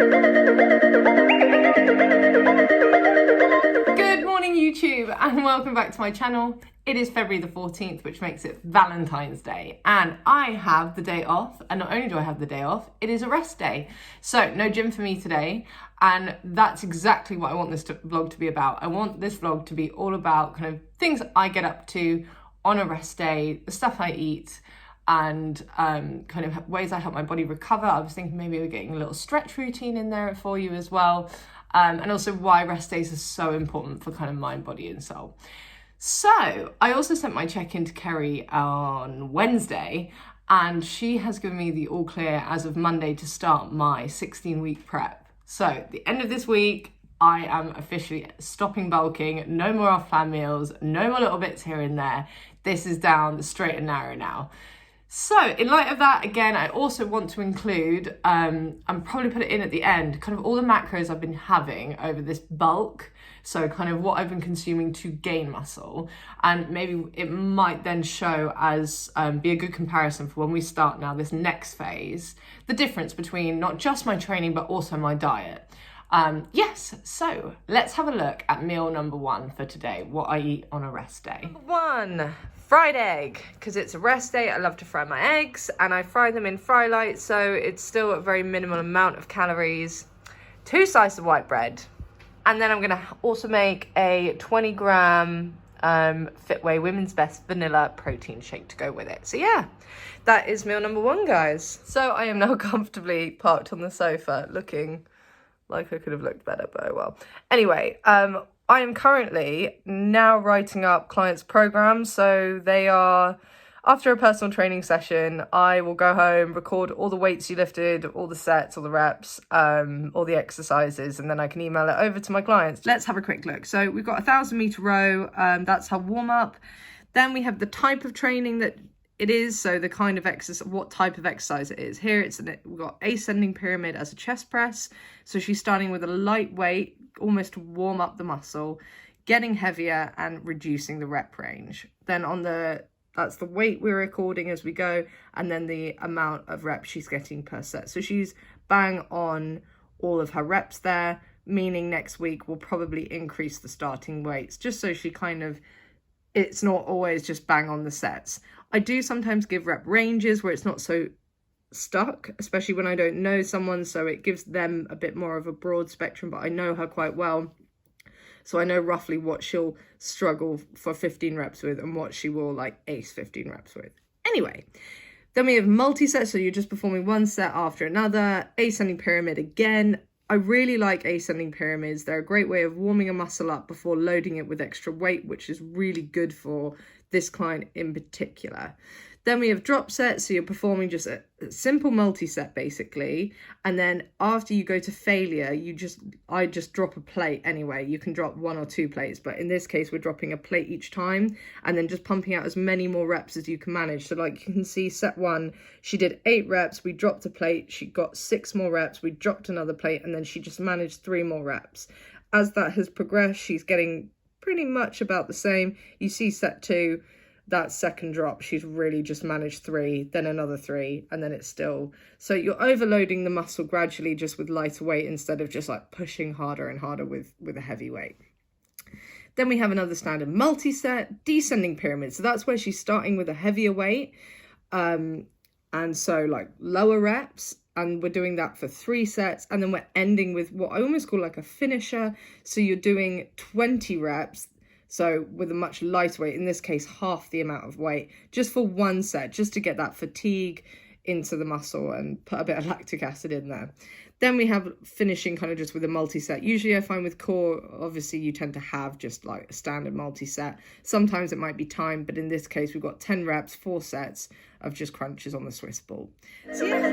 Good morning YouTube and welcome back to my channel. It is February the 14th, which makes it Valentine's Day, and I have the day off, and not only do I have the day off, it is a rest day. So no gym for me today, and that's exactly what I want this vlog to be about. I want this vlog to be all about kind of things I get up to on a rest day, the stuff I eat, and kind of ways I help my body recover. I was thinking maybe we're getting a little stretch routine in there for you as well, and also why rest days are so important for kind of mind, body and soul. So I also sent my check-in to Kerry on Wednesday, and she has given me the all clear as of Monday to start my 16-week prep. So at the end of this week, I am officially stopping bulking, no more off-plan meals, no more little bits here and there. This is down the straight and narrow now. So in light of that, again, I also want to include, and probably put it in at the end, kind of all the macros I've been having over this bulk. So kind of what I've been consuming to gain muscle. And maybe it might then show as, be a good comparison for when we start now this next phase, the difference between not just my training, but also my diet. Yes, so let's have a look at meal number one for today, what I eat on a rest day. Number one, fried egg, because it's a rest day. I love to fry my eggs, and I fry them in fry light, so it's still a very minimal amount of calories. 2 slices of white bread, and then I'm gonna also make a 20-gram Fitway Women's Best vanilla protein shake to go with it. So yeah, that is meal number one, guys. So I am now comfortably parked on the sofa, looking like I could have looked better, but oh well. Anyway, I am currently now writing up clients' programs. So they are, after a personal training session, I will go home, record all the weights you lifted, all the sets, all the reps, all the exercises, and then I can email it over to my clients. Let's have a quick look. So we've got a 1,000-meter row. That's our warm up. Then we have the type of training that it is, so the kind of exercise, what type of exercise it is. Here we've got ascending pyramid as a chest press. So she's starting with a light weight, almost to warm up the muscle, getting heavier and reducing the rep range. Then that's the weight we're recording as we go, and then the amount of reps she's getting per set. So she's bang on all of her reps there, meaning next week we'll probably increase the starting weights, just so she kind of, it's not always just bang on the sets. I do sometimes give rep ranges where it's not so stuck, especially when I don't know someone, so it gives them a bit more of a broad spectrum, but I know her quite well, so I know roughly what she'll struggle for 15 reps with and what she will like ace 15 reps with. Anyway, then we have multi-sets, so you're just performing one set after another. Ascending pyramid again. I really like ascending pyramids. They're a great way of warming a muscle up before loading it with extra weight, which is really good for this client in particular. Then we have drop sets, so you're performing just a simple multi-set basically, and then after you go to failure, I just drop a plate anyway. You can drop 1 or 2 plates, but in this case we're dropping a plate each time and then just pumping out as many more reps as you can manage. So like you can see, set 1, she did 8 reps, we dropped a plate, she got 6 more reps, we dropped another plate, and then she just managed 3 more reps. As that has progressed, she's getting pretty much about the same. You see set 2, that second drop, she's really just managed 3, then another 3, and then it's still, so you're overloading the muscle gradually just with lighter weight instead of just like pushing harder and harder with a heavy weight. Then we have another standard multi-set, descending pyramid. So that's where she's starting with a heavier weight, and so like lower reps, and we're doing that for 3 sets, and then we're ending with what I almost call like a finisher. So you're doing 20 reps, so with a much lighter weight, in this case half the amount of weight, just for 1 set, just to get that fatigue into the muscle and put a bit of lactic acid in there. Then we have finishing kind of just with a multi-set. Usually I find with core, obviously you tend to have just like a standard multi-set. Sometimes it might be timed, but in this case we've got 10 reps, 4 sets of just crunches on the Swiss ball. So yeah.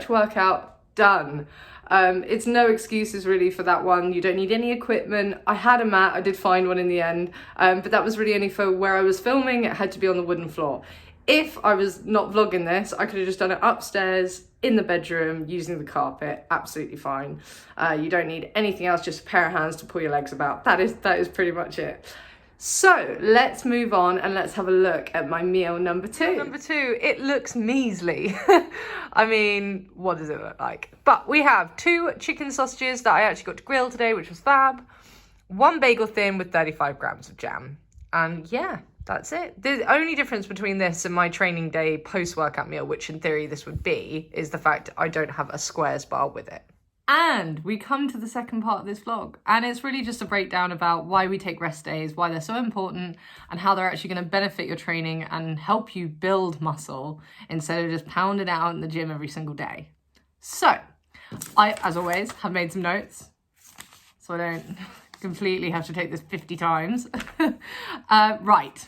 stretch workout, done. It's no excuses really for that one. You don't need any equipment. I had a mat, I did find one in the end, but that was really only for where I was filming. It had to be on the wooden floor. If I was not vlogging this, I could have just done it upstairs in the bedroom using the carpet, absolutely fine. You don't need anything else, just a pair of hands to pull your legs about. That is pretty much it. So let's move on and let's have a look at my meal number 2. Number 2, it looks measly. I mean, what does it look like? But we have 2 chicken sausages that I actually got to grill today, which was fab. 1 bagel thin with 35 grams of jam. And yeah, that's it. The only difference between this and my training day post-workout meal, which in theory this would be, is the fact I don't have a squares bar with it. And we come to the second part of this vlog, and it's really just a breakdown about why we take rest days, why they're so important, and how they're actually going to benefit your training and help you build muscle instead of just pounding it out in the gym every single day. So, I, as always, have made some notes, so I don't completely have to take this 50 times. Right.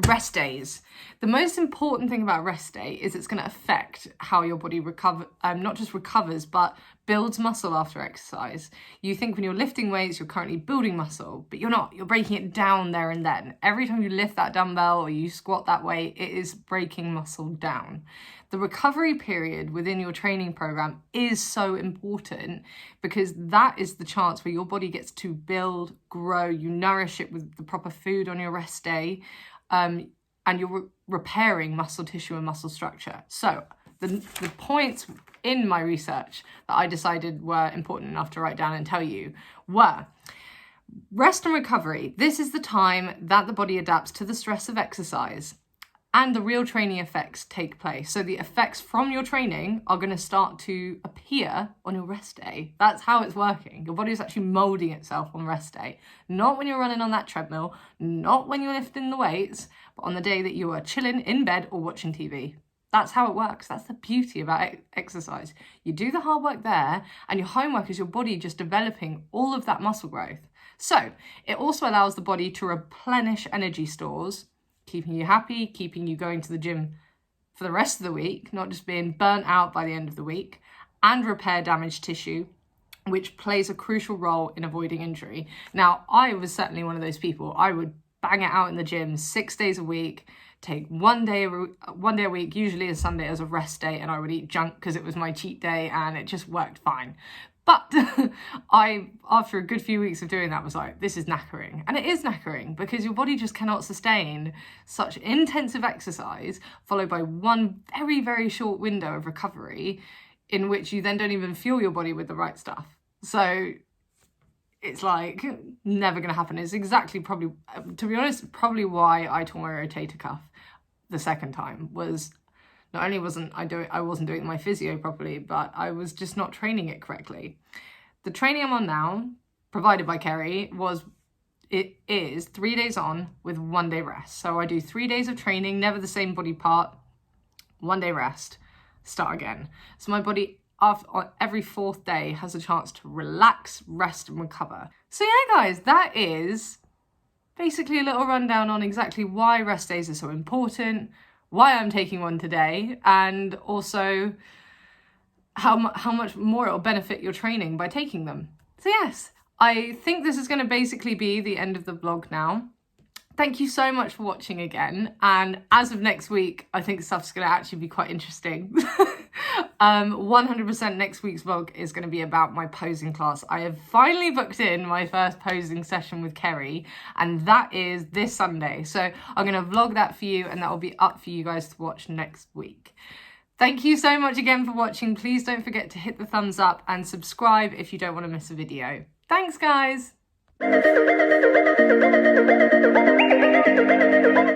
Rest days. The most important thing about rest day is it's going to affect how your body not just recovers, but builds muscle after exercise. You think when you're lifting weights, you're currently building muscle, but you're not. You're breaking it down there and then. Every time you lift that dumbbell or you squat that weight, it is breaking muscle down. The recovery period within your training program is so important because that is the chance where your body gets to build, grow, you nourish it with the proper food on your rest day. And you're repairing muscle tissue and muscle structure. So the points in my research that I decided were important enough to write down and tell you were rest and recovery. This is the time that the body adapts to the stress of exercise and the real training effects take place. So the effects from your training are going to start to appear on your rest day. That's how it's working. Your body is actually molding itself on rest day. Not when you're running on that treadmill, not when you're lifting the weights, but on the day that you are chilling in bed or watching TV. That's how it works. That's the beauty about exercise. You do the hard work there, and your homework is your body just developing all of that muscle growth. So it also allows the body to replenish energy stores, keeping you happy, keeping you going to the gym for the rest of the week, not just being burnt out by the end of the week, and repair damaged tissue, which plays a crucial role in avoiding injury. Now, I was certainly one of those people. I would bang it out in the gym 6 days a week, take one day a week, usually a Sunday as a rest day, and I would eat junk because it was my cheat day and it just worked fine. But after a good few weeks of doing that, was like, this is knackering. And it is knackering because your body just cannot sustain such intensive exercise followed by one very, very short window of recovery in which you then don't even fuel your body with the right stuff. So it's like never going to happen. It's exactly probably, to be honest, probably why I tore my rotator cuff the second time was not only I wasn't doing my physio properly, but I was just not training it correctly. The training I'm on now, provided by Kerry, is 3 days on with 1 day rest. So I do 3 days of training, never the same body part, 1 day rest, start again. So my body after every 4th day has a chance to relax, rest and recover. So yeah guys, that is basically a little rundown on exactly why rest days are so important, why I'm taking one today, and also how much more it'll benefit your training by taking them. So yes, I think this is going to basically be the end of the vlog now. Thank you so much for watching again, and as of next week, I think stuff's going to actually be quite interesting. 100% next week's vlog is going to be about my posing class. I have finally booked in my first posing session with Kerry, and that is this Sunday. So I'm going to vlog that for you, and that will be up for you guys to watch next week. Thank you so much again for watching. Please don't forget to hit the thumbs up and subscribe if you don't want to miss a video. Thanks, guys.